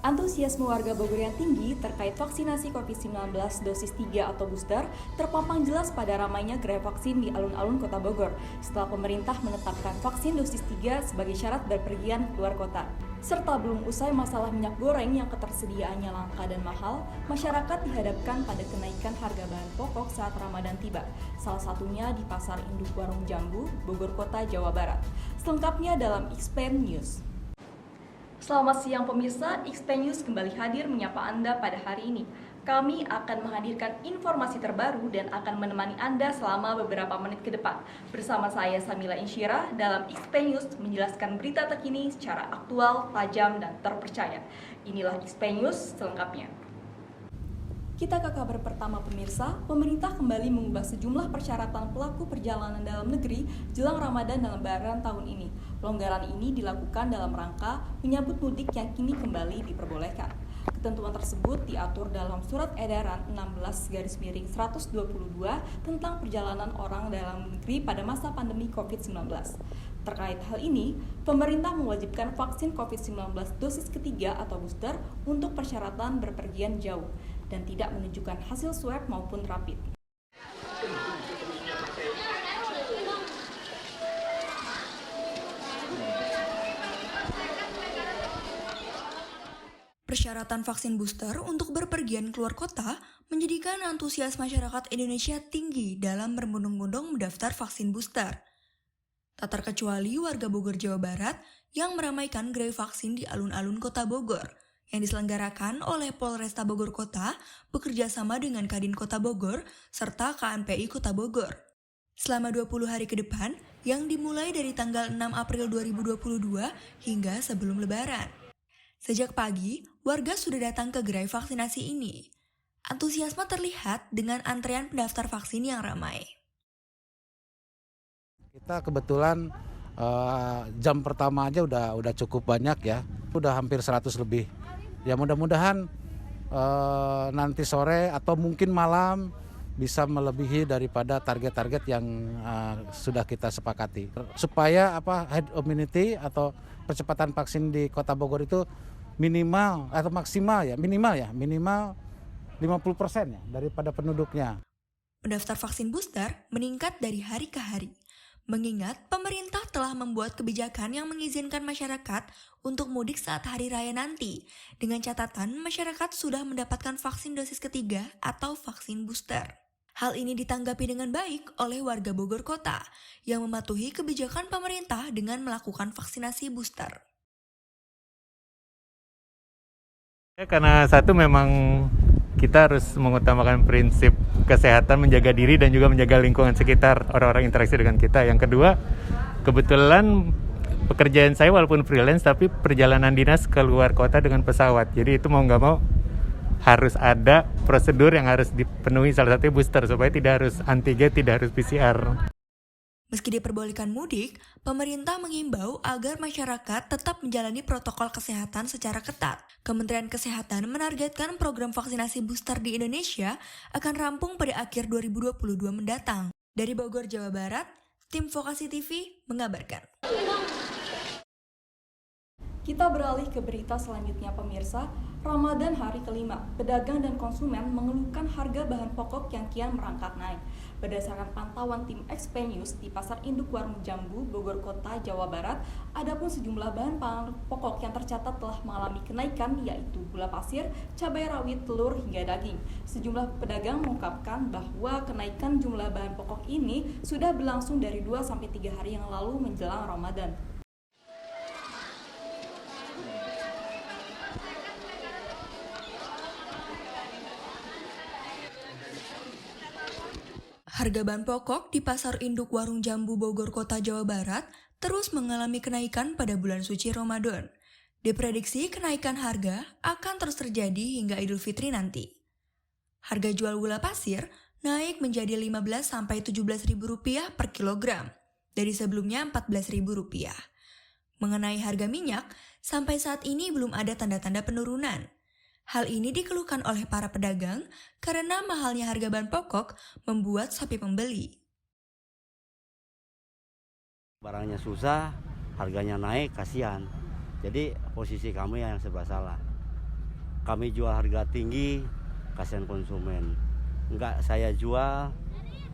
Antusiasme warga Bogor yang tinggi terkait vaksinasi COVID-19 dosis 3 atau booster terpampang jelas pada ramainya gerai vaksin di alun-alun Kota Bogor setelah pemerintah menetapkan vaksin dosis 3 sebagai syarat berpergian keluar kota. Serta belum usai masalah minyak goreng yang ketersediaannya langka dan mahal, masyarakat dihadapkan pada kenaikan harga bahan pokok saat Ramadan tiba, salah satunya di Pasar Induk Warung Jambu, Bogor Kota, Jawa Barat. Selengkapnya dalam Explain News. Selamat siang pemirsa, Explain News kembali hadir menyapa Anda pada hari ini. Kami akan menghadirkan informasi terbaru dan akan menemani Anda selama beberapa menit ke depan. Bersama saya Samila Insyira dalam Explain News menjelaskan berita terkini secara aktual, tajam, dan terpercaya. Inilah Explain News selengkapnya. Kita ke kabar pertama pemirsa, pemerintah kembali mengubah sejumlah persyaratan pelaku perjalanan dalam negeri jelang Ramadan dan Lebaran tahun ini. Pelonggaran ini dilakukan dalam rangka menyambut mudik yang kini kembali diperbolehkan. Ketentuan tersebut diatur dalam Surat Edaran 16/122 tentang perjalanan orang dalam negeri pada masa pandemi COVID-19. Terkait hal ini, pemerintah mewajibkan vaksin COVID-19 dosis ketiga atau booster untuk persyaratan berpergian jauh dan tidak menunjukkan hasil swab maupun rapid. Persyaratan vaksin booster untuk berpergian keluar kota menjadikan antusias masyarakat Indonesia tinggi dalam berbondong-bondong mendaftar vaksin booster. Tak terkecuali warga Bogor, Jawa Barat yang meramaikan gerai vaksin di alun-alun Kota Bogor yang diselenggarakan oleh Polresta Bogor Kota bekerja sama dengan Kadin Kota Bogor serta KNPI Kota Bogor. Selama 20 hari ke depan yang dimulai dari tanggal 6 April 2022 hingga sebelum Lebaran. Sejak pagi, warga sudah datang ke gerai vaksinasi ini. Antusiasme terlihat dengan antrean pendaftar vaksin yang ramai. Kita kebetulan jam pertama aja udah cukup banyak ya, udah hampir 100 lebih. Ya mudah-mudahan nanti sore atau mungkin malam bisa melebihi daripada target-target yang sudah kita sepakati. Supaya herd immunity atau percepatan vaksin di Kota Bogor itu minimal atau maksimal ya, minimal 50% ya daripada penduduknya. Pendaftar vaksin booster meningkat dari hari ke hari. Mengingat pemerintah telah membuat kebijakan yang mengizinkan masyarakat untuk mudik saat hari raya nanti, dengan catatan masyarakat sudah mendapatkan vaksin dosis ketiga atau vaksin booster. Hal ini ditanggapi dengan baik oleh warga Bogor Kota yang mematuhi kebijakan pemerintah dengan melakukan vaksinasi booster. Karena satu memang kita harus mengutamakan prinsip kesehatan, menjaga diri dan juga menjaga lingkungan sekitar orang-orang interaksi dengan kita. Yang kedua, kebetulan pekerjaan saya walaupun freelance tapi perjalanan dinas keluar kota dengan pesawat. Jadi itu mau nggak mau harus ada prosedur yang harus dipenuhi, salah satunya booster supaya tidak harus antigen, tidak harus PCR. Meski diperbolehkan mudik, pemerintah mengimbau agar masyarakat tetap menjalani protokol kesehatan secara ketat. Kementerian Kesehatan menargetkan program vaksinasi booster di Indonesia akan rampung pada akhir 2022 mendatang. Dari Bogor, Jawa Barat, tim Vokasi TV mengabarkan. Kita beralih ke berita selanjutnya pemirsa. Ramadan hari kelima, pedagang dan konsumen mengeluhkan harga bahan pokok yang kian merangkak naik. Berdasarkan pantauan tim Explain News di Pasar Induk Warung Jambu, Bogor Kota, Jawa Barat, adapun sejumlah bahan pokok yang tercatat telah mengalami kenaikan yaitu gula pasir, cabai rawit, telur, hingga daging. Sejumlah pedagang mengungkapkan bahwa kenaikan jumlah bahan pokok ini sudah berlangsung dari 2-3 hari yang lalu menjelang Ramadan. Harga bahan pokok di Pasar Induk Warung Jambu Bogor Kota Jawa Barat terus mengalami kenaikan pada bulan suci Ramadan. Diprediksi kenaikan harga akan terus terjadi hingga Idul Fitri nanti. Harga jual gula pasir naik menjadi Rp15.000–17.000 per kilogram, dari sebelumnya Rp14.000. Mengenai harga minyak, sampai saat ini belum ada tanda-tanda penurunan. Hal ini dikeluhkan oleh para pedagang karena mahalnya harga bahan pokok membuat sepi pembeli. Barangnya susah, harganya naik, kasihan. Jadi posisi kami yang serba salah. kami jual harga tinggi, kasihan konsumen. Enggak saya jual,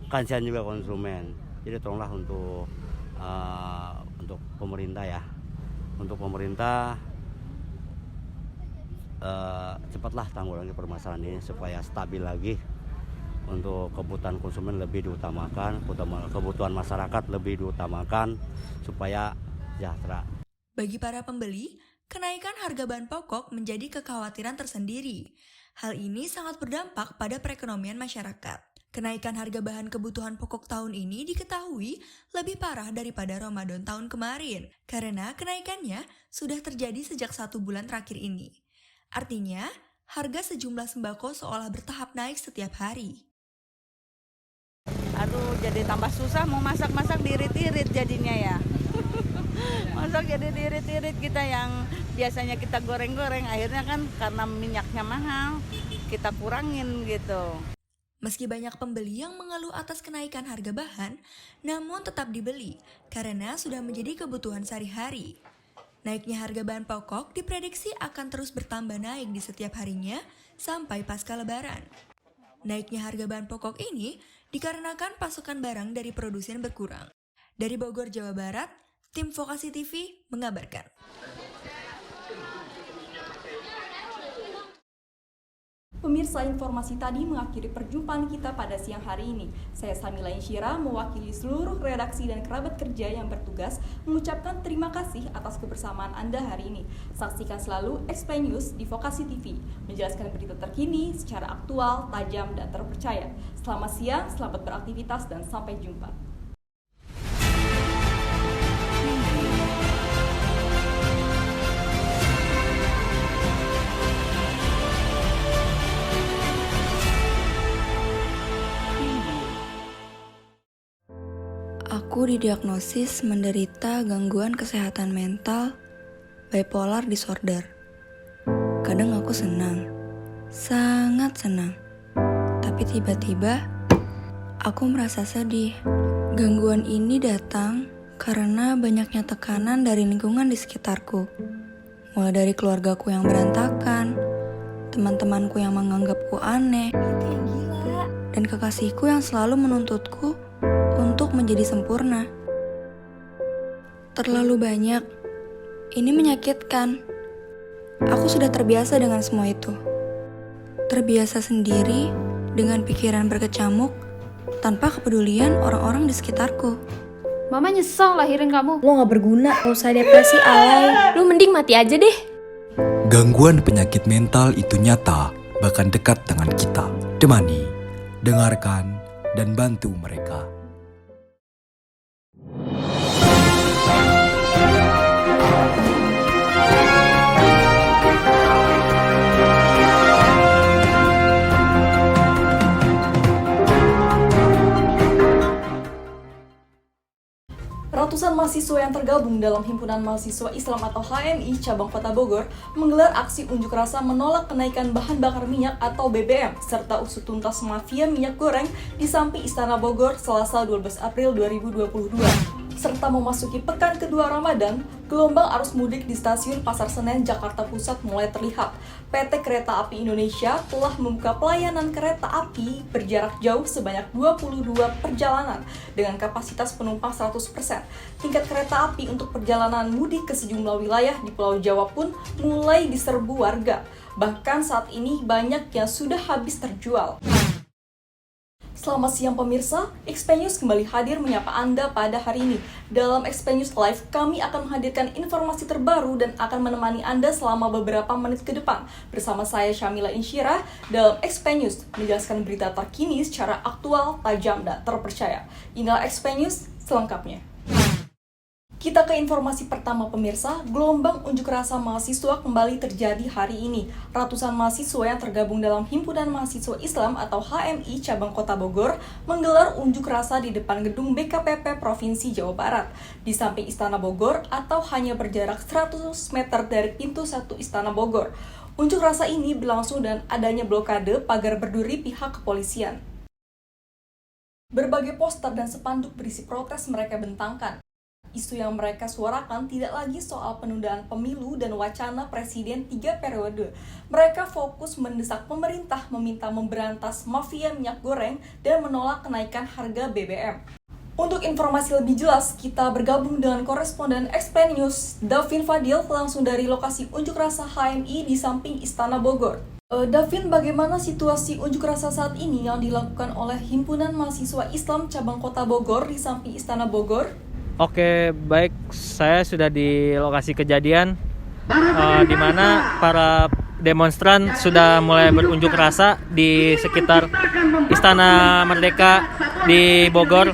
kasihan juga konsumen. Jadi tolonglah untuk pemerintah ya. Untuk pemerintah cepatlah tanggulangi permasalahan ini supaya stabil lagi. Untuk kebutuhan konsumen lebih diutamakan, kebutuhan masyarakat lebih diutamakan supaya sejahtera. Bagi para pembeli, kenaikan harga bahan pokok menjadi kekhawatiran tersendiri. Hal ini sangat berdampak pada perekonomian masyarakat. Kenaikan harga bahan kebutuhan pokok tahun ini diketahui lebih parah daripada Ramadan tahun kemarin, karena kenaikannya sudah terjadi sejak 1 bulan terakhir ini. Artinya, harga sejumlah sembako seolah bertahap naik setiap hari. Aduh, jadi tambah susah mau masak-masak diirit-irit jadinya ya. Masak jadi diirit-irit, kita yang biasanya kita goreng-goreng, akhirnya kan karena minyaknya mahal, kita kurangin gitu. Meski banyak pembeli yang mengeluh atas kenaikan harga bahan, namun tetap dibeli karena sudah menjadi kebutuhan sehari-hari. Naiknya harga bahan pokok diprediksi akan terus bertambah naik di setiap harinya sampai pasca Lebaran. Naiknya harga bahan pokok ini dikarenakan pasokan barang dari produsen berkurang. Dari Bogor, Jawa Barat, tim Vokasi TV mengabarkan. Pemirsa, informasi tadi mengakhiri perjumpaan kita pada siang hari ini. Saya Samila Insyira mewakili seluruh redaksi dan kerabat kerja yang bertugas mengucapkan terima kasih atas kebersamaan Anda hari ini. Saksikan selalu Explain News di Vokasi TV, menjelaskan berita terkini secara aktual, tajam, dan terpercaya. Selamat siang, selamat beraktivitas, dan sampai jumpa. Aku didiagnosis menderita gangguan kesehatan mental bipolar disorder. Kadang aku senang, sangat senang. Tapi tiba-tiba aku merasa sedih. Gangguan ini datang karena banyaknya tekanan dari lingkungan di sekitarku. Mulai dari keluargaku yang berantakan, teman-temanku yang menganggapku aneh, dan kekasihku yang selalu menuntutku untuk menjadi sempurna. Terlalu banyak. Ini menyakitkan. Aku sudah terbiasa dengan semua itu. Terbiasa sendiri dengan pikiran berkecamuk tanpa kepedulian orang-orang di sekitarku. Mama nyesel lahirin kamu. Lo gak berguna, gak usah depresi alay. Lo mending mati aja deh. Gangguan penyakit mental itu nyata, bahkan dekat dengan kita. Temani, dengarkan, dan bantu mereka. Ratusan mahasiswa yang tergabung dalam Himpunan Mahasiswa Islam atau HMI Cabang Kota Bogor menggelar aksi unjuk rasa menolak kenaikan bahan bakar minyak atau BBM serta usut tuntas mafia minyak goreng di samping Istana Bogor Selasa 12 April 2022. Serta memasuki pekan kedua Ramadan, gelombang arus mudik di stasiun Pasar Senen, Jakarta Pusat mulai terlihat. PT Kereta Api Indonesia telah membuka pelayanan kereta api berjarak jauh sebanyak 22 perjalanan dengan kapasitas penumpang 100%. Tingkat kereta api untuk perjalanan mudik ke sejumlah wilayah di Pulau Jawa pun mulai diserbu warga. Bahkan saat ini banyak yang sudah habis terjual. Selamat siang pemirsa, Explain News kembali hadir menyapa Anda pada hari ini. Dalam Explain News Live, kami akan menghadirkan informasi terbaru dan akan menemani Anda selama beberapa menit ke depan. Bersama saya Syamila Insyira dalam Explain News, menjelaskan berita terkini secara aktual, tajam, dan terpercaya. Inilah Explain News selengkapnya. Kita ke informasi pertama pemirsa, gelombang unjuk rasa mahasiswa kembali terjadi hari ini. Ratusan mahasiswa yang tergabung dalam Himpunan Mahasiswa Islam atau HMI Cabang Kota Bogor menggelar unjuk rasa di depan gedung BKPP Provinsi Jawa Barat, di samping Istana Bogor atau hanya berjarak 100 meter dari pintu 1 Istana Bogor. Unjuk rasa ini berlangsung dan adanya blokade pagar berduri pihak kepolisian. Berbagai poster dan spanduk berisi protes mereka bentangkan. Isu yang mereka suarakan tidak lagi soal penundaan pemilu dan wacana presiden 3 periode. Mereka fokus mendesak pemerintah meminta memberantas mafia minyak goreng dan menolak kenaikan harga BBM. Untuk informasi lebih jelas, kita bergabung dengan koresponden Explain News, Davin Fadil, langsung dari lokasi unjuk rasa HMI di samping Istana Bogor. Davin, bagaimana situasi unjuk rasa saat ini yang dilakukan oleh Himpunan Mahasiswa Islam Cabang Kota Bogor di samping Istana Bogor? Oke, baik. Saya sudah di lokasi kejadian di mana para demonstran sudah mulai berunjuk rasa di sekitar Istana Merdeka di Bogor.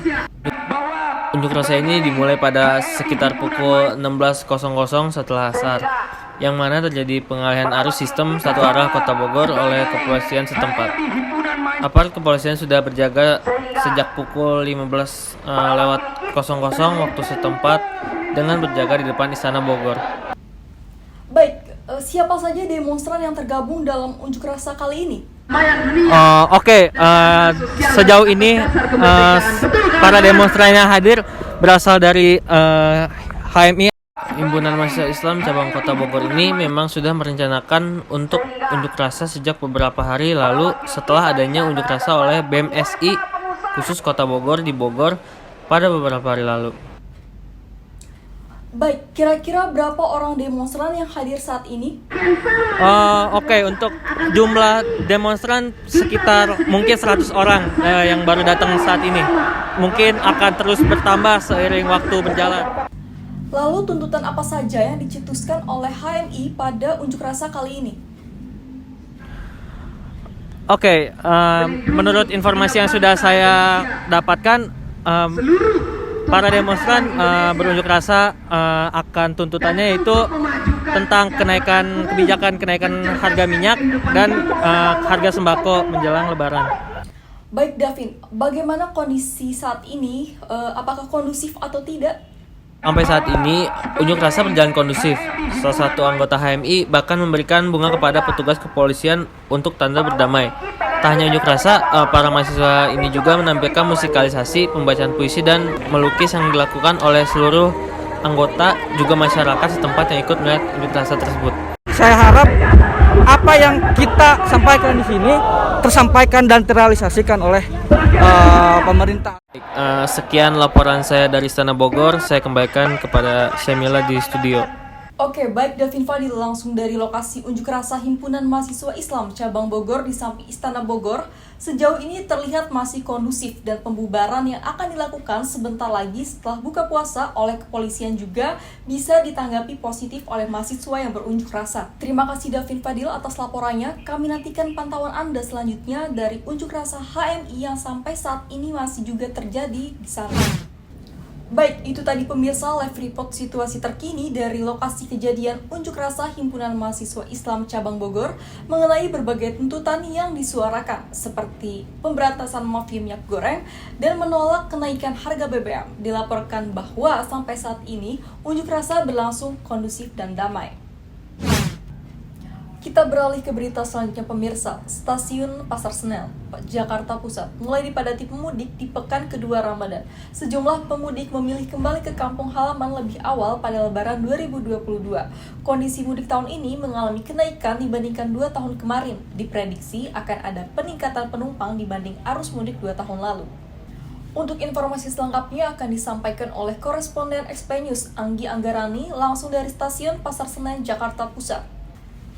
Unjuk rasa ini dimulai pada sekitar pukul 16.00 setelah asar, yang mana terjadi pengalihan arus sistem satu arah Kota Bogor oleh kepolisian setempat. Aparat kepolisian sudah berjaga sejak pukul 15.00 waktu setempat dengan berjaga di depan Istana Bogor. Baik, siapa saja demonstran yang tergabung dalam unjuk rasa kali ini? Sejauh ini para demonstran yang hadir berasal dari HMI. Himpunan Mahasiswa Islam Cabang Kota Bogor ini memang sudah merencanakan untuk unjuk rasa sejak beberapa hari lalu setelah adanya unjuk rasa oleh BMSI khusus Kota Bogor di Bogor pada beberapa hari lalu. Baik, kira-kira berapa orang demonstran yang hadir saat ini? Untuk jumlah demonstran sekitar mungkin 100 orang yang baru datang saat ini. Mungkin akan terus bertambah seiring waktu berjalan. Lalu tuntutan apa saja yang dicetuskan oleh HMI pada unjuk rasa kali ini? Menurut informasi yang sudah saya dapatkan, para demonstran berunjuk rasa akan tuntutannya yaitu tentang kebijakan kenaikan harga minyak dan harga sembako menjelang Lebaran. Baik Davin, bagaimana kondisi saat ini? Apakah kondusif atau tidak? Sampai saat ini, unjuk rasa berjalan kondusif. Salah satu anggota HMI bahkan memberikan bunga kepada petugas kepolisian untuk tanda berdamai. Tak hanya unjuk rasa, para mahasiswa ini juga menampilkan musikalisasi, pembacaan puisi, dan melukis yang dilakukan oleh seluruh anggota, juga masyarakat setempat yang ikut melihat unjuk rasa tersebut. Saya harap apa yang kita sampaikan di sini tersampaikan dan terrealisasikan oleh pemerintah. Sekian laporan saya dari Istana Bogor. Saya kembalikan kepada Syamila di studio. Oke, baik Davin Fadil langsung dari lokasi unjuk rasa Himpunan Mahasiswa Islam Cabang Bogor di samping Istana Bogor. Sejauh ini terlihat masih kondusif dan pembubaran yang akan dilakukan sebentar lagi setelah buka puasa oleh kepolisian juga bisa ditanggapi positif oleh mahasiswa yang berunjuk rasa. Terima kasih Davin Fadil atas laporannya. Kami nantikan pantauan Anda selanjutnya dari unjuk rasa HMI yang sampai saat ini masih juga terjadi di sana. Baik, itu tadi pemirsa live report situasi terkini dari lokasi kejadian unjuk rasa Himpunan Mahasiswa Islam Cabang Bogor mengenai berbagai tuntutan yang disuarakan seperti pemberantasan mafia minyak goreng dan menolak kenaikan harga BBM. Dilaporkan bahwa sampai saat ini unjuk rasa berlangsung kondusif dan damai. Kita beralih ke berita selanjutnya pemirsa. Stasiun Pasar Senen, Jakarta Pusat mulai dipadati pemudik di pekan kedua Ramadan. Sejumlah pemudik memilih kembali ke kampung halaman lebih awal pada Lebaran 2022. Kondisi mudik tahun ini mengalami kenaikan dibandingkan 2 tahun kemarin. Diprediksi akan ada peningkatan penumpang dibanding arus mudik 2 tahun lalu. Untuk informasi selengkapnya akan disampaikan oleh koresponden Explain News Anggi Anggarani langsung dari Stasiun Pasar Senen, Jakarta Pusat.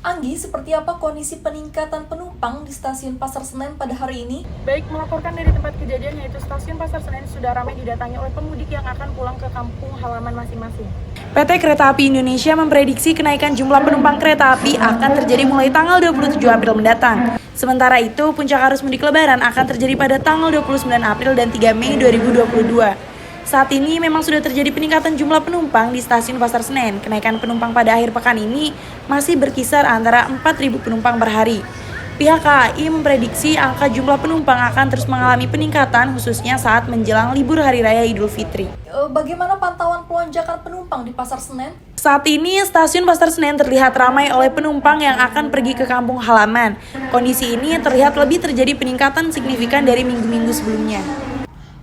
Anggi, seperti apa kondisi peningkatan penumpang di Stasiun Pasar Senen pada hari ini? Baik, melaporkan dari tempat kejadian yaitu Stasiun Pasar Senen sudah ramai didatangi oleh pemudik yang akan pulang ke kampung halaman masing-masing. PT Kereta Api Indonesia memprediksi kenaikan jumlah penumpang kereta api akan terjadi mulai tanggal 27 April mendatang. Sementara itu, puncak arus mudik Lebaran akan terjadi pada tanggal 29 April dan 3 Mei 2022. Saat ini memang sudah terjadi peningkatan jumlah penumpang di Stasiun Pasar Senen. Kenaikan penumpang pada akhir pekan ini masih berkisar antara 4.000 penumpang per hari. Pihak KAI memprediksi angka jumlah penumpang akan terus mengalami peningkatan khususnya saat menjelang libur Hari Raya Idul Fitri. Bagaimana pantauan pelonjakan penumpang di Pasar Senen? Saat ini Stasiun Pasar Senen terlihat ramai oleh penumpang yang akan pergi ke kampung halaman. Kondisi ini terlihat lebih terjadi peningkatan signifikan dari minggu-minggu sebelumnya.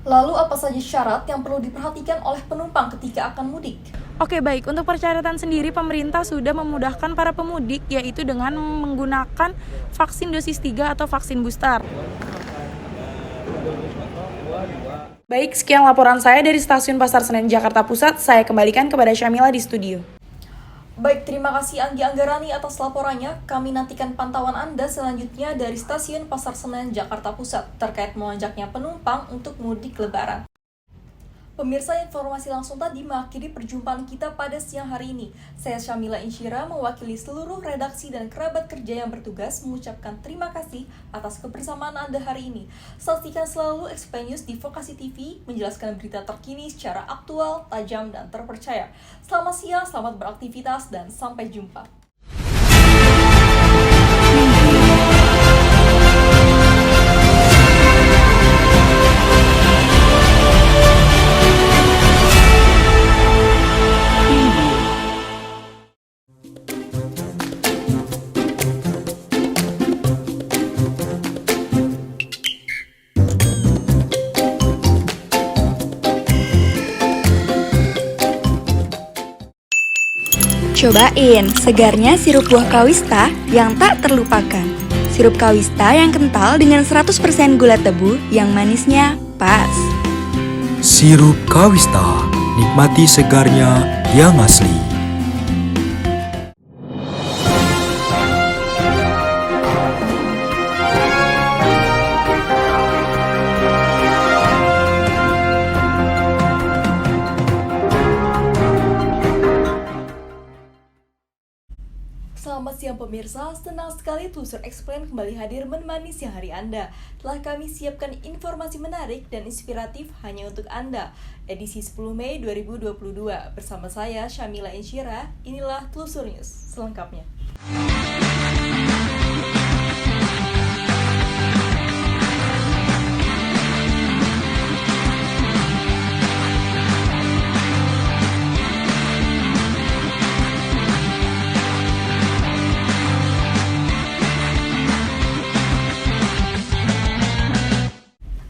Lalu apa saja syarat yang perlu diperhatikan oleh penumpang ketika akan mudik? Oke baik, untuk persyaratan sendiri pemerintah sudah memudahkan para pemudik yaitu dengan menggunakan vaksin dosis 3 atau vaksin booster. Baik, sekian laporan saya dari Stasiun Pasar Senen Jakarta Pusat. Saya kembalikan kepada Syamila di studio. Baik, terima kasih Anggi Anggarani atas laporannya. Kami nantikan pantauan Anda selanjutnya dari Stasiun Pasar Senen Jakarta Pusat terkait melonjaknya penumpang untuk mudik lebaran. Pemirsa, informasi langsung tadi mengakhiri perjumpaan kita pada siang hari ini. Saya Syamila Insyira mewakili seluruh redaksi dan kerabat kerja yang bertugas mengucapkan terima kasih atas kebersamaan Anda hari ini. Saksikan selalu Explain News di Vokasi TV, menjelaskan berita terkini secara aktual, tajam, dan terpercaya. Selamat siang, selamat beraktivitas, dan sampai jumpa. Cobain segarnya sirup buah kawista yang tak terlupakan. Sirup kawista yang kental dengan 100% gula tebu yang manisnya pas. Sirup kawista, nikmati segarnya yang asli. Selamat siang pemirsa, senang sekali Telusur Explain kembali hadir menemani siang hari Anda. Telah kami siapkan informasi menarik dan inspiratif hanya untuk Anda. Edisi 10 Mei 2022 bersama saya Syamila Insyira, inilah Telusur News selengkapnya.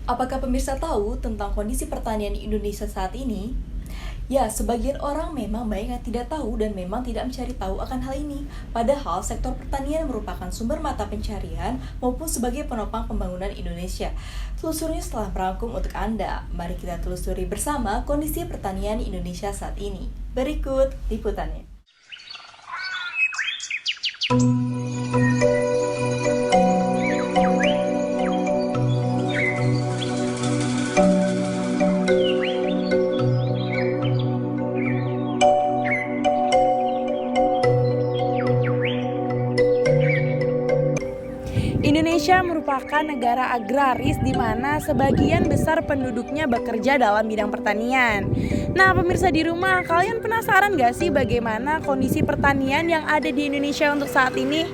Apakah pemirsa tahu tentang kondisi pertanian di Indonesia saat ini? Ya, sebagian orang memang banyak yang tidak tahu dan memang tidak mencari tahu akan hal ini. Padahal sektor pertanian merupakan sumber mata pencarian maupun sebagai penopang pembangunan Indonesia. Telusurnya setelah merangkum untuk Anda. Mari kita telusuri bersama kondisi pertanian Indonesia saat ini. Berikut liputannya. Indonesia merupakan negara agraris di mana sebagian besar penduduknya bekerja dalam bidang pertanian. Nah, pemirsa di rumah, kalian penasaran gak sih bagaimana kondisi pertanian yang ada di Indonesia untuk saat ini?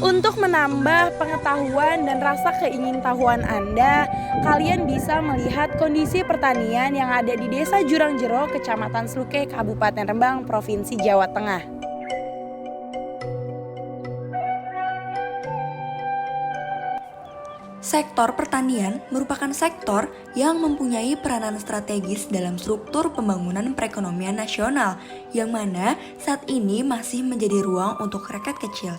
Untuk menambah pengetahuan dan rasa keingintahuan Anda, kalian bisa melihat kondisi pertanian yang ada di Desa Jurangjero, Kecamatan Sluke, Kabupaten Rembang, Provinsi Jawa Tengah. Sektor pertanian merupakan sektor yang mempunyai peranan strategis dalam struktur pembangunan perekonomian nasional, yang mana saat ini masih menjadi ruang untuk rakyat kecil.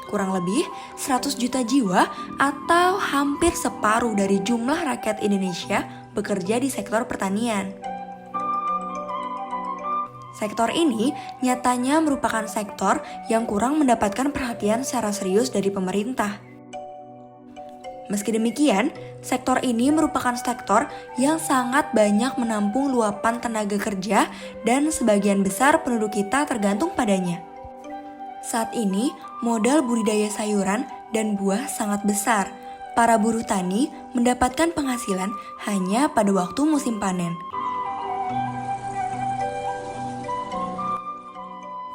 Kurang lebih 100 juta jiwa atau hampir separuh dari jumlah rakyat Indonesia bekerja di sektor pertanian. Sektor ini nyatanya merupakan sektor yang kurang mendapatkan perhatian secara serius dari pemerintah. Meski demikian, sektor ini merupakan sektor yang sangat banyak menampung luapan tenaga kerja dan sebagian besar penduduk kita tergantung padanya. Saat ini, modal budidaya sayuran dan buah sangat besar. Para buruh tani mendapatkan penghasilan hanya pada waktu musim panen.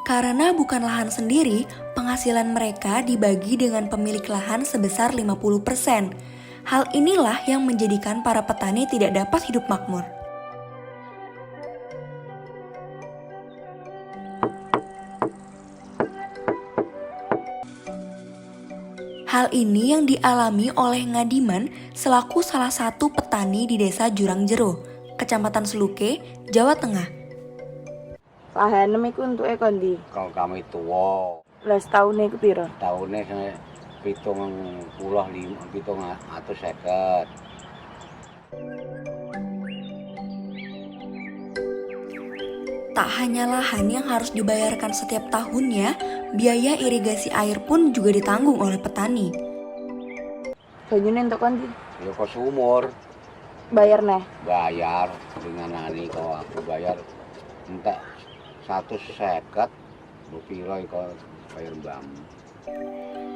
Karena bukan lahan sendiri, penghasilan mereka dibagi dengan pemilik lahan sebesar 50%. Hal inilah yang menjadikan para petani tidak dapat hidup makmur. Hal ini yang dialami oleh Ngadiman selaku salah satu petani di desa Jurang Jero, Kecamatan Seluke, Jawa Tengah. Lahanem iku entuke kondi. Kalau kami tua, Lah setahune iku piro? tahunnya saya 750. Tak hanya lahan yang harus dibayarkan setiap tahunnya, biaya irigasi air pun juga ditanggung oleh petani. Banyune entuk kondi. Ya ke sumur, Bayar neh. bayar dengan nani kalau aku bayar entek 150, piro kok bayar mbam.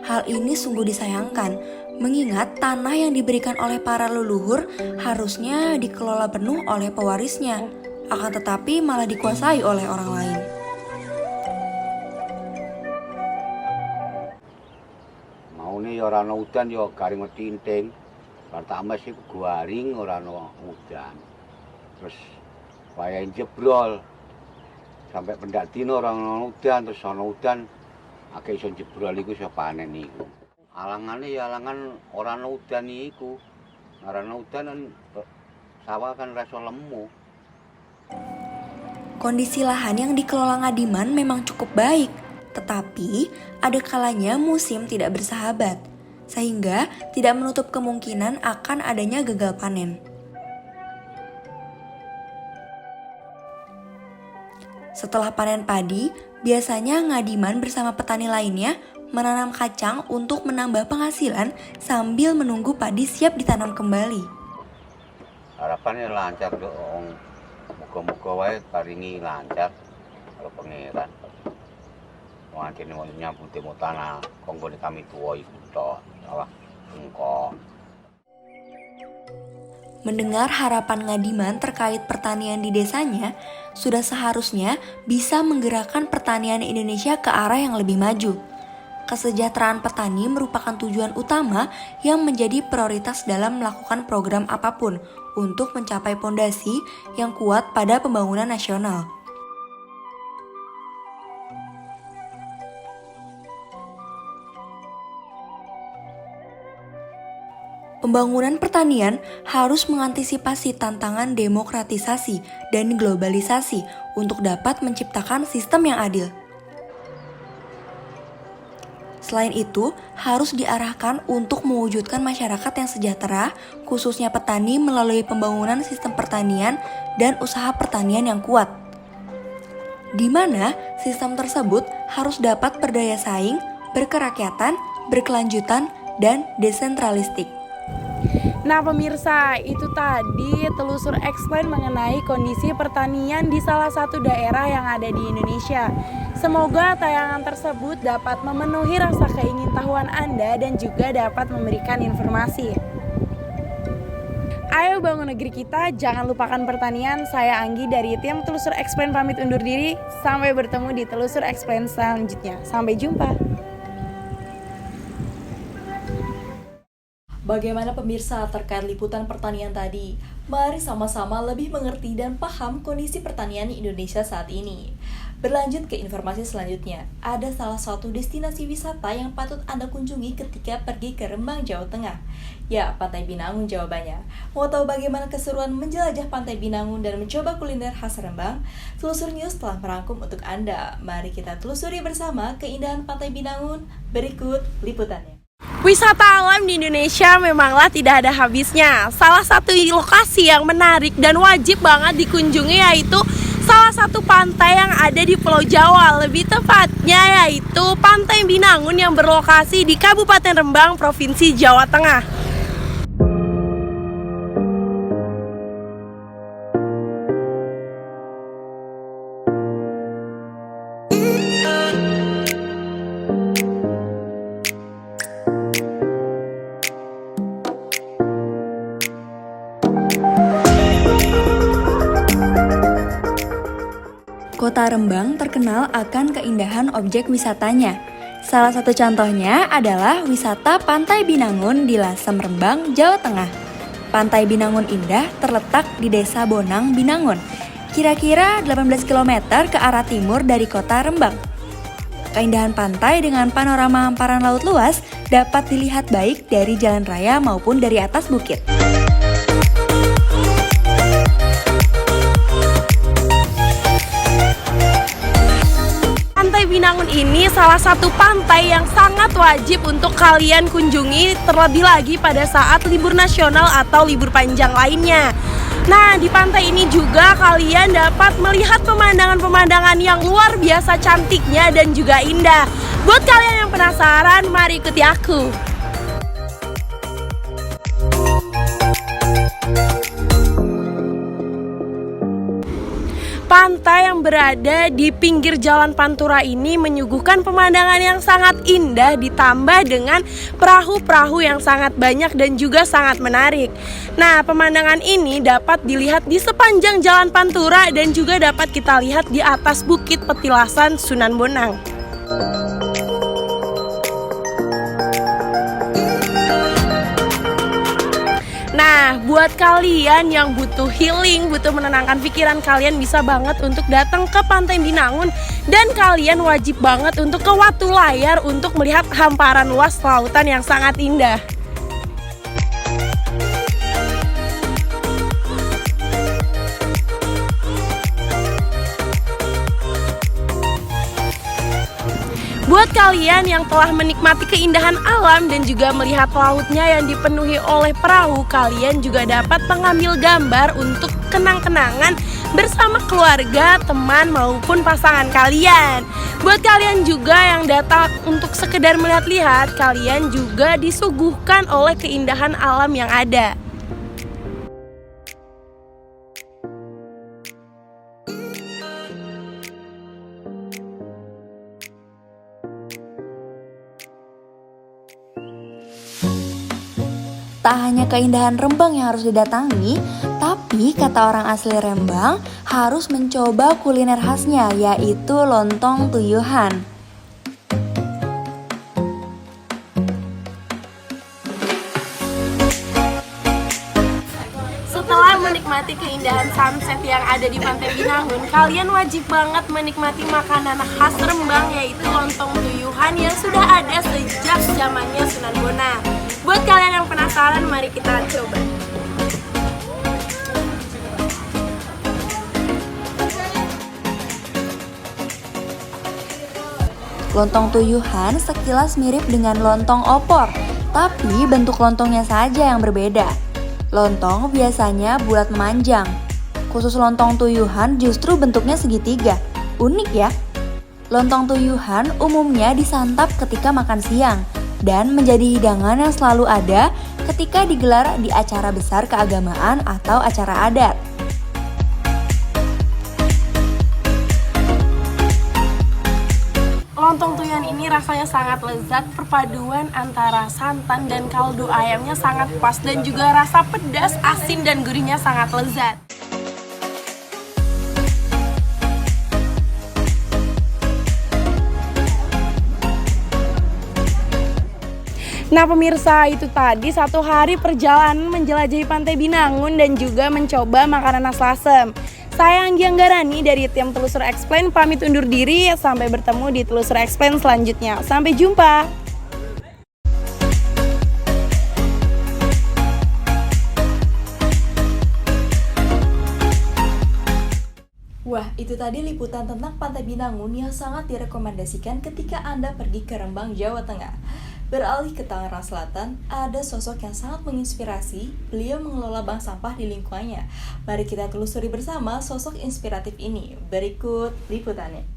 Hal ini sungguh disayangkan, mengingat tanah yang diberikan oleh para leluhur harusnya dikelola penuh oleh pewarisnya, akan tetapi malah dikuasai oleh orang lain. Mau nih orang udan yo garing tinting, pertama sih garing orang udan, terus wayahe jebrol sampai pendak dino orang udan, terus ana udan akeh iso jebrol iku iso panen iku. Alangane ya alangan orang udan iku, orang udan kan sawah kan rasa lemu. Kondisi lahan yang dikelola Ngadiman memang cukup baik, tetapi ada kalanya musim tidak bersahabat, sehingga tidak menutup kemungkinan akan adanya gagal panen. Setelah panen padi, biasanya Ngadiman bersama petani lainnya menanam kacang untuk menambah penghasilan sambil menunggu padi siap ditanam kembali. Harapannya lancar dong. Muga-muga wae paringi lancar kalau pangeran. Wong atine mau nyambut demo tanah konggone kami tuwa iku tok. Allah engko. Mendengar harapan Ngadiman terkait pertanian di desanya, sudah seharusnya bisa menggerakkan pertanian Indonesia ke arah yang lebih maju. Kesejahteraan petani merupakan tujuan utama yang menjadi prioritas dalam melakukan program apapun untuk mencapai pondasi yang kuat pada pembangunan nasional. Pembangunan pertanian harus mengantisipasi tantangan demokratisasi dan globalisasi untuk dapat menciptakan sistem yang adil. Selain itu, harus diarahkan untuk mewujudkan masyarakat yang sejahtera, khususnya petani melalui pembangunan sistem pertanian dan usaha pertanian yang kuat. Di mana sistem tersebut harus dapat berdaya saing, berkerakyatan, berkelanjutan, dan desentralistik. Nah pemirsa, itu tadi telusur explain mengenai kondisi pertanian di salah satu daerah yang ada di Indonesia. Semoga tayangan tersebut dapat memenuhi rasa keingintahuan Anda dan juga dapat memberikan informasi. Ayo bangun negeri kita, jangan lupakan pertanian. Saya Anggi dari tim Telusur Explain pamit undur diri. Sampai bertemu di Telusur Explain selanjutnya. Sampai jumpa. Bagaimana pemirsa terkait liputan pertanian tadi? Mari sama-sama lebih mengerti dan paham kondisi pertanian Indonesia saat ini. Berlanjut ke informasi selanjutnya, ada salah satu destinasi wisata yang patut Anda kunjungi ketika pergi ke Rembang, Jawa Tengah. Ya, Pantai Binangun jawabannya. Mau tahu bagaimana keseruan menjelajah Pantai Binangun dan mencoba kuliner khas Rembang? Telusur News telah merangkum untuk Anda. Mari kita telusuri bersama keindahan Pantai Binangun. Berikut liputannya. Wisata alam di Indonesia memanglah tidak ada habisnya. Salah satu lokasi yang menarik dan wajib banget dikunjungi yaitu salah satu pantai yang ada di Pulau Jawa. Lebih tepatnya yaitu Pantai Binangun yang berlokasi di Kabupaten Rembang, Provinsi Jawa Tengah. Kota Rembang terkenal akan keindahan objek wisatanya. Salah satu contohnya adalah wisata Pantai Binangun di Lasem, Rembang, Jawa Tengah. Pantai Binangun indah terletak di Desa Bonang, Binangun, kira-kira 18 km ke arah timur dari kota Rembang. Keindahan pantai dengan panorama hamparan laut luas dapat dilihat baik dari jalan raya maupun dari atas bukit. Pantai Binangun ini salah satu pantai yang sangat wajib untuk kalian kunjungi, terlebih lagi pada saat libur nasional atau libur panjang lainnya. Nah, di pantai ini juga kalian dapat melihat pemandangan-pemandangan yang luar biasa cantiknya dan juga indah. Buat kalian yang penasaran, mari ikuti aku. Pantai yang berada di pinggir Jalan Pantura ini menyuguhkan pemandangan yang sangat indah ditambah dengan perahu-perahu yang sangat banyak dan juga sangat menarik. Nah, pemandangan ini dapat dilihat di sepanjang Jalan Pantura dan juga dapat kita lihat di atas Bukit Petilasan Sunan Bonang. Nah, buat kalian yang butuh healing, butuh menenangkan pikiran, kalian bisa banget untuk datang ke Pantai Binangun. Dan kalian wajib banget untuk ke Watu Layar untuk melihat hamparan luas lautan yang sangat indah. Buat kalian yang telah menikmati keindahan alam dan juga melihat lautnya yang dipenuhi oleh perahu, kalian juga dapat mengambil gambar untuk kenang-kenangan bersama keluarga, teman maupun pasangan kalian. Buat kalian juga yang datang untuk sekedar melihat-lihat, kalian juga disuguhkan oleh keindahan alam yang ada. Tak hanya keindahan Rembang yang harus didatangi, tapi kata orang asli Rembang harus mencoba kuliner khasnya, yaitu lontong tuyuhan. Setelah menikmati keindahan sunset yang ada di Pantai Binangun, kalian wajib banget menikmati makanan khas Rembang, yaitu lontong tuyuhan yang sudah ada sejak zamannya Sunan Bonang. Buat kalian yang penasaran, mari kita coba. Lontong tuyuhan sekilas mirip dengan lontong opor, tapi bentuk lontongnya saja yang berbeda. Lontong biasanya bulat memanjang. Khusus lontong tuyuhan justru bentuknya segitiga. Unik ya? Lontong tuyuhan umumnya disantap ketika makan siang dan menjadi hidangan yang selalu ada ketika digelar di acara besar keagamaan atau acara adat. Lontong tuyuhan ini rasanya sangat lezat, perpaduan antara santan dan kaldu ayamnya sangat pas dan juga rasa pedas, asin dan gurihnya sangat lezat. Nah pemirsa, itu tadi satu hari perjalanan menjelajahi Pantai Binangun dan juga mencoba makanan khas Lasem. Saya Anggi Anggarani dari tim Telusur Explain pamit undur diri, sampai bertemu di Telusur Explain selanjutnya. Sampai jumpa! Wah, itu tadi liputan tentang Pantai Binangun yang sangat direkomendasikan ketika Anda pergi ke Rembang, Jawa Tengah. Beralih ke Tangerang Selatan, ada sosok yang sangat menginspirasi. Beliau mengelola bank sampah di lingkungannya. Mari kita telusuri bersama sosok inspiratif ini. Berikut liputannya.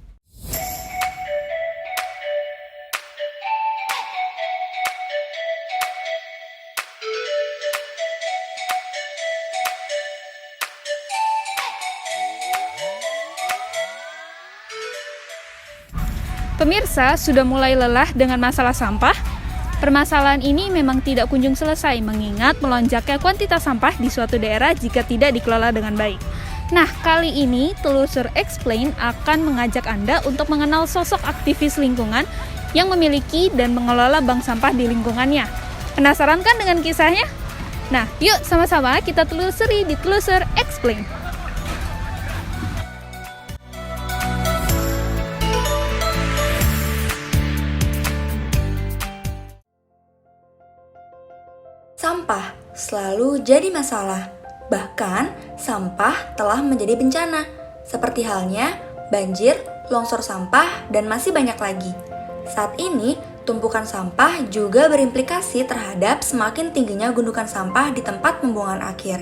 Pemirsa, sudah mulai lelah dengan masalah sampah? Permasalahan ini memang tidak kunjung selesai mengingat melonjaknya kuantitas sampah di suatu daerah jika tidak dikelola dengan baik. Nah, kali ini Telusur Explain akan mengajak Anda untuk mengenal sosok aktivis lingkungan yang memiliki dan mengelola bank sampah di lingkungannya. Penasaran kan dengan kisahnya? Nah, yuk sama-sama kita telusuri di Telusur Explain. Sampah selalu jadi masalah. Bahkan, sampah telah menjadi bencana. Seperti halnya banjir, longsor sampah, dan masih banyak lagi. Saat ini, tumpukan sampah juga berimplikasi terhadap semakin tingginya gundukan sampah di tempat pembuangan akhir.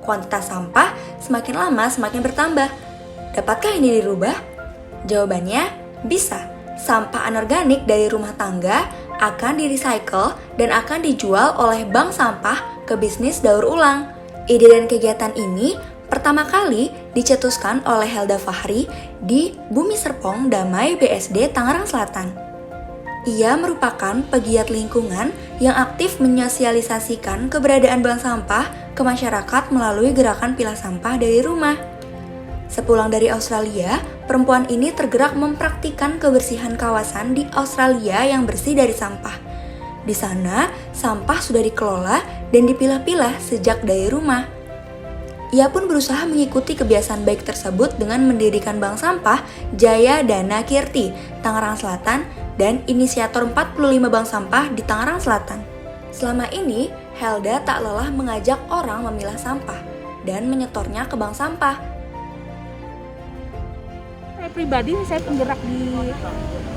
Kuantitas sampah semakin lama semakin bertambah. Dapatkah ini dirubah? Jawabannya, bisa. Sampah anorganik dari rumah tangga akan di-recycle dan akan dijual oleh bank sampah ke bisnis daur ulang. Ide dan kegiatan ini pertama kali dicetuskan oleh Helda Fahri di Bumi Serpong Damai BSD Tangerang Selatan. Ia merupakan pegiat lingkungan yang aktif menyosialisasikan keberadaan bank sampah ke masyarakat melalui gerakan pilah sampah dari rumah. Sepulang dari Australia, perempuan ini tergerak mempraktikkan kebersihan kawasan di Australia yang bersih dari sampah. Di sana, sampah sudah dikelola dan dipilah-pilah sejak dari rumah. Ia pun berusaha mengikuti kebiasaan baik tersebut dengan mendirikan bank sampah Jaya Dana Kirti, Tangerang Selatan, dan inisiator 45 bank sampah di Tangerang Selatan. Selama ini, Helda tak lelah mengajak orang memilah sampah dan menyetornya ke bank sampah. Saya pribadi, saya penggerak di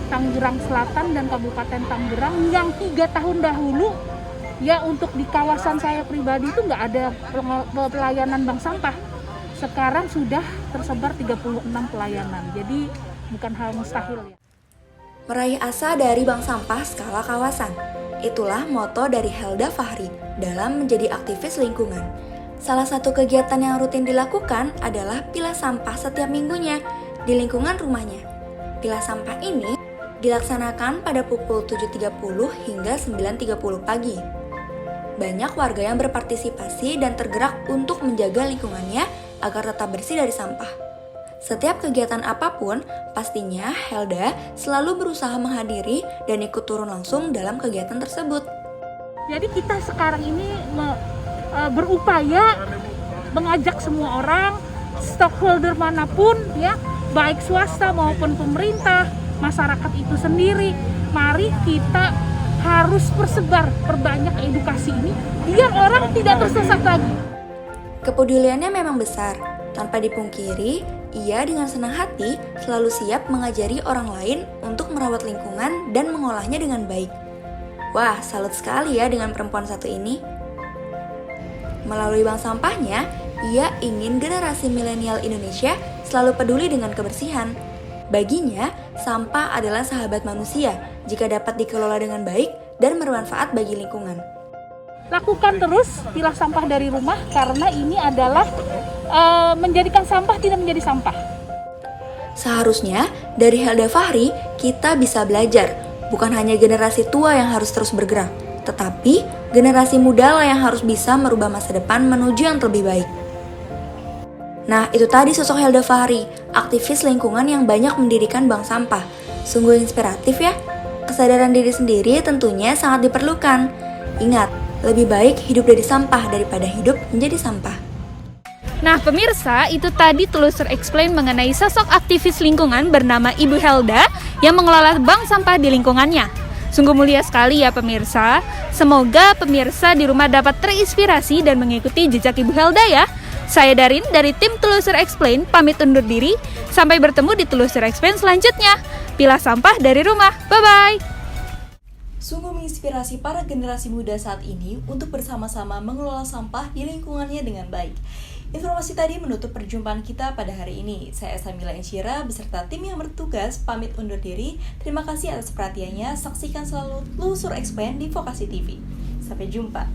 Tangerang Selatan dan Kabupaten Tangerang yang 3 tahun dahulu ya untuk di kawasan saya pribadi itu nggak ada pelayanan bank sampah. Sekarang sudah tersebar 36 pelayanan, jadi bukan hal mustahil ya. Meraih asa dari bank sampah skala kawasan. Itulah moto dari Helda Fahri dalam menjadi aktivis lingkungan. Salah satu kegiatan yang rutin dilakukan adalah pilah sampah setiap minggunya di lingkungan rumahnya. Pilah sampah ini dilaksanakan pada pukul 7.30 hingga 9.30 pagi. Banyak warga yang berpartisipasi dan tergerak untuk menjaga lingkungannya agar tetap bersih dari sampah. Setiap kegiatan apapun, pastinya Helda selalu berusaha menghadiri dan ikut turun langsung dalam kegiatan tersebut. Jadi kita sekarang ini berupaya mengajak semua orang, stakeholder manapun ya, baik swasta maupun pemerintah, masyarakat itu sendiri, mari kita harus perbanyak edukasi ini biar orang tidak tersesat lagi. Kepeduliannya memang besar. Tanpa dipungkiri, ia dengan senang hati selalu siap mengajari orang lain untuk merawat lingkungan dan mengolahnya dengan baik. Wah, salut sekali ya dengan perempuan satu ini. Melalui bank sampahnya, ia ingin generasi milenial Indonesia selalu peduli dengan kebersihan. Baginya, sampah adalah sahabat manusia jika dapat dikelola dengan baik dan bermanfaat bagi lingkungan. Lakukan terus pilah sampah dari rumah karena ini adalah menjadikan sampah tidak menjadi sampah. Seharusnya dari Helda Fahri kita bisa belajar, bukan hanya generasi tua yang harus terus bergerak, tetapi generasi muda lah yang harus bisa merubah masa depan menuju yang lebih baik. Nah, itu tadi sosok Helda Fahri, aktivis lingkungan yang banyak mendirikan bank sampah. Sungguh inspiratif ya. Kesadaran diri sendiri tentunya sangat diperlukan. Ingat, lebih baik hidup dari sampah daripada hidup menjadi sampah. Nah pemirsa, itu tadi Telusur Explain mengenai sosok aktivis lingkungan bernama Ibu Helda yang mengelola bank sampah di lingkungannya. Sungguh mulia sekali ya pemirsa. Semoga pemirsa di rumah dapat terinspirasi dan mengikuti jejak Ibu Helda ya. Saya Darin dari tim Telusur Explain pamit undur diri. Sampai bertemu di Telusur Explain selanjutnya. Pilah sampah dari rumah. Bye-bye. Sungguh menginspirasi para generasi muda saat ini untuk bersama-sama mengelola sampah di lingkungannya dengan baik. Informasi tadi menutup perjumpaan kita pada hari ini. Saya Esa Mila Insyira beserta tim yang bertugas pamit undur diri. Terima kasih atas perhatiannya. Saksikan selalu Telusur Explain di Vokasi TV. Sampai jumpa.